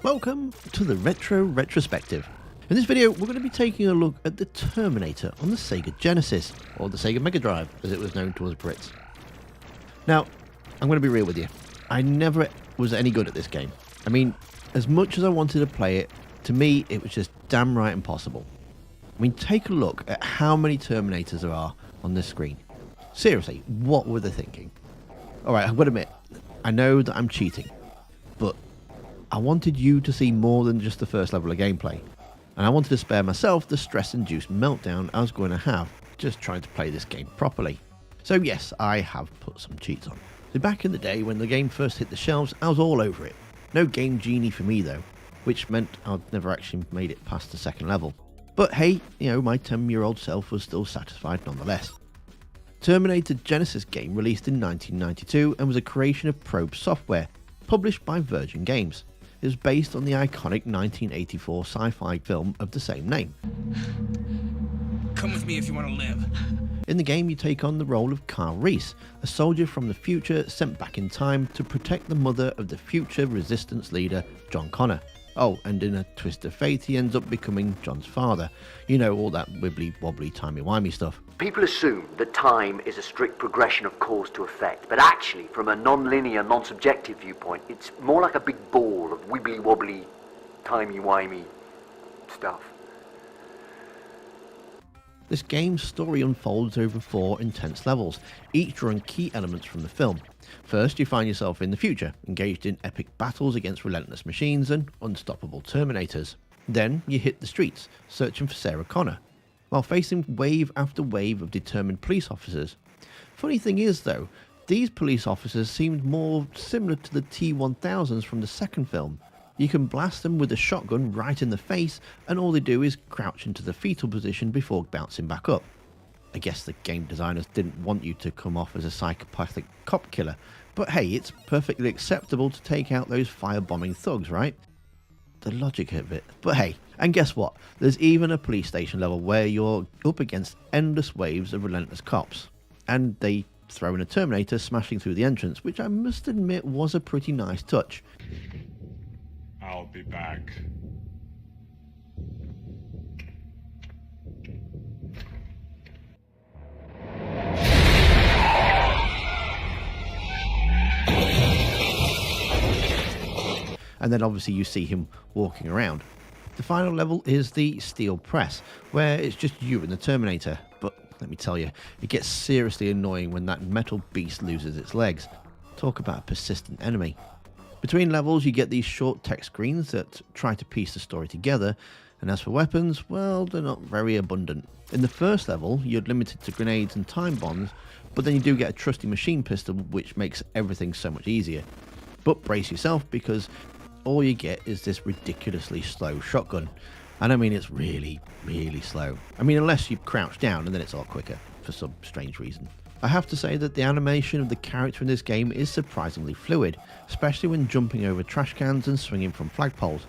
Welcome to the Retro Retrospective. In this video, we're going to be taking a look at the Terminator on the Sega Genesis, or the Sega Mega Drive, as it was known to us Brits. Now, I'm going to be real with you. I never was any good at this game. I mean, as much as I wanted to play it, to me, it was just damn right impossible. I mean, take a look at how many Terminators there are on this screen. Seriously, what were they thinking? Alright, I've got to admit, I know that I'm cheating, but I wanted you to see more than just the first level of gameplay, and I wanted to spare myself the stress-induced meltdown I was going to have just trying to play this game properly. So yes, I have put some cheats on. So back in the day when the game first hit the shelves, I was all over it. No Game Genie for me though, which meant I'd never actually made it past the second level. But hey, my 10-year-old self was still satisfied nonetheless. Terminator Genesis game released in 1992 and was a creation of Probe Software, published by Virgin Games. It was based on the iconic 1984 sci-fi film of the same name. Come with me if you want to live. In the game, you take on the role of Kyle Reese, a soldier from the future sent back in time to protect the mother of the future resistance leader, John Connor. Oh, and in a twist of fate, he ends up becoming John's father. You know, all that wibbly-wobbly, timey-wimey stuff. People assume that time is a strict progression of cause to effect, but actually, from a non-linear, non-subjective viewpoint, it's more like a big ball of wibbly-wobbly, timey-wimey stuff. This game's story unfolds over 4 intense levels, each drawing key elements from the film. First, you find yourself in the future, engaged in epic battles against relentless machines and unstoppable Terminators. Then, you hit the streets, searching for Sarah Connor, while facing wave after wave of determined police officers. Funny thing is though, these police officers seemed more similar to the T-1000s from the second film. You can blast them with a shotgun right in the face, and all they do is crouch into the fetal position before bouncing back up. I guess the game designers didn't want you to come off as a psychopathic cop killer, but hey, it's perfectly acceptable to take out those firebombing thugs, right? The logic of it. But hey, and guess what? There's even a police station level where you're up against endless waves of relentless cops, and they throw in a Terminator smashing through the entrance, which I must admit was a pretty nice touch. I'll be back. And then obviously you see him walking around. The final level is the Steel Press, where it's just you and the Terminator, but let me tell you, it gets seriously annoying when that metal beast loses its legs. Talk about a persistent enemy. Between levels you get these short text screens that try to piece the story together, and as for weapons, well, they're not very abundant. In the first level you're limited to grenades and time bombs, but then you do get a trusty machine pistol which makes everything so much easier. But brace yourself, because all you get is this ridiculously slow shotgun. And I mean, it's really, really slow. I mean, unless you crouch down and then it's all quicker, for some strange reason. I have to say that the animation of the character in this game is surprisingly fluid, especially when jumping over trash cans and swinging from flagpoles.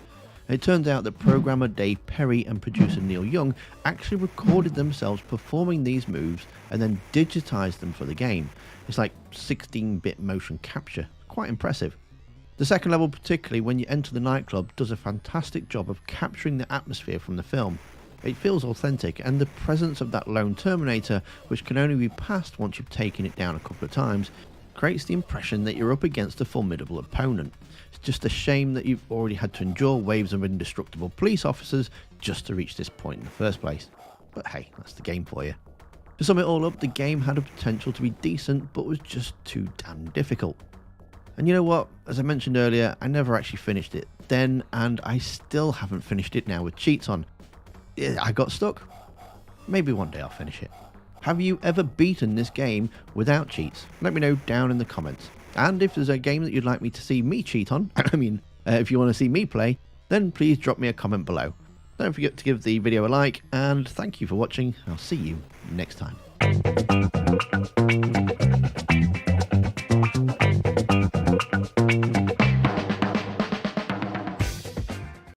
It turns out that programmer Dave Perry and producer Neil Young actually recorded themselves performing these moves and then digitized them for the game. It's like 16-bit motion capture. Quite impressive. The second level, particularly when you enter the nightclub, does a fantastic job of capturing the atmosphere from the film. It feels authentic, and the presence of that lone Terminator, which can only be passed once you've taken it down a couple of times, creates the impression that you're up against a formidable opponent. It's just a shame that you've already had to endure waves of indestructible police officers just to reach this point in the first place. But hey, that's the game for you. To sum it all up, the game had a potential to be decent, but was just too damn difficult. And you know what, as I mentioned earlier, I never actually finished it then, and I still haven't finished it now with cheats on. I got stuck. Maybe one day I'll finish it. Have you ever beaten this game without cheats? Let me know down in the comments. And if there's a game that you'd like me to see me cheat on, if you want to see me play, then please drop me a comment below. Don't forget to give the video a like, and thank you for watching. I'll see you next time.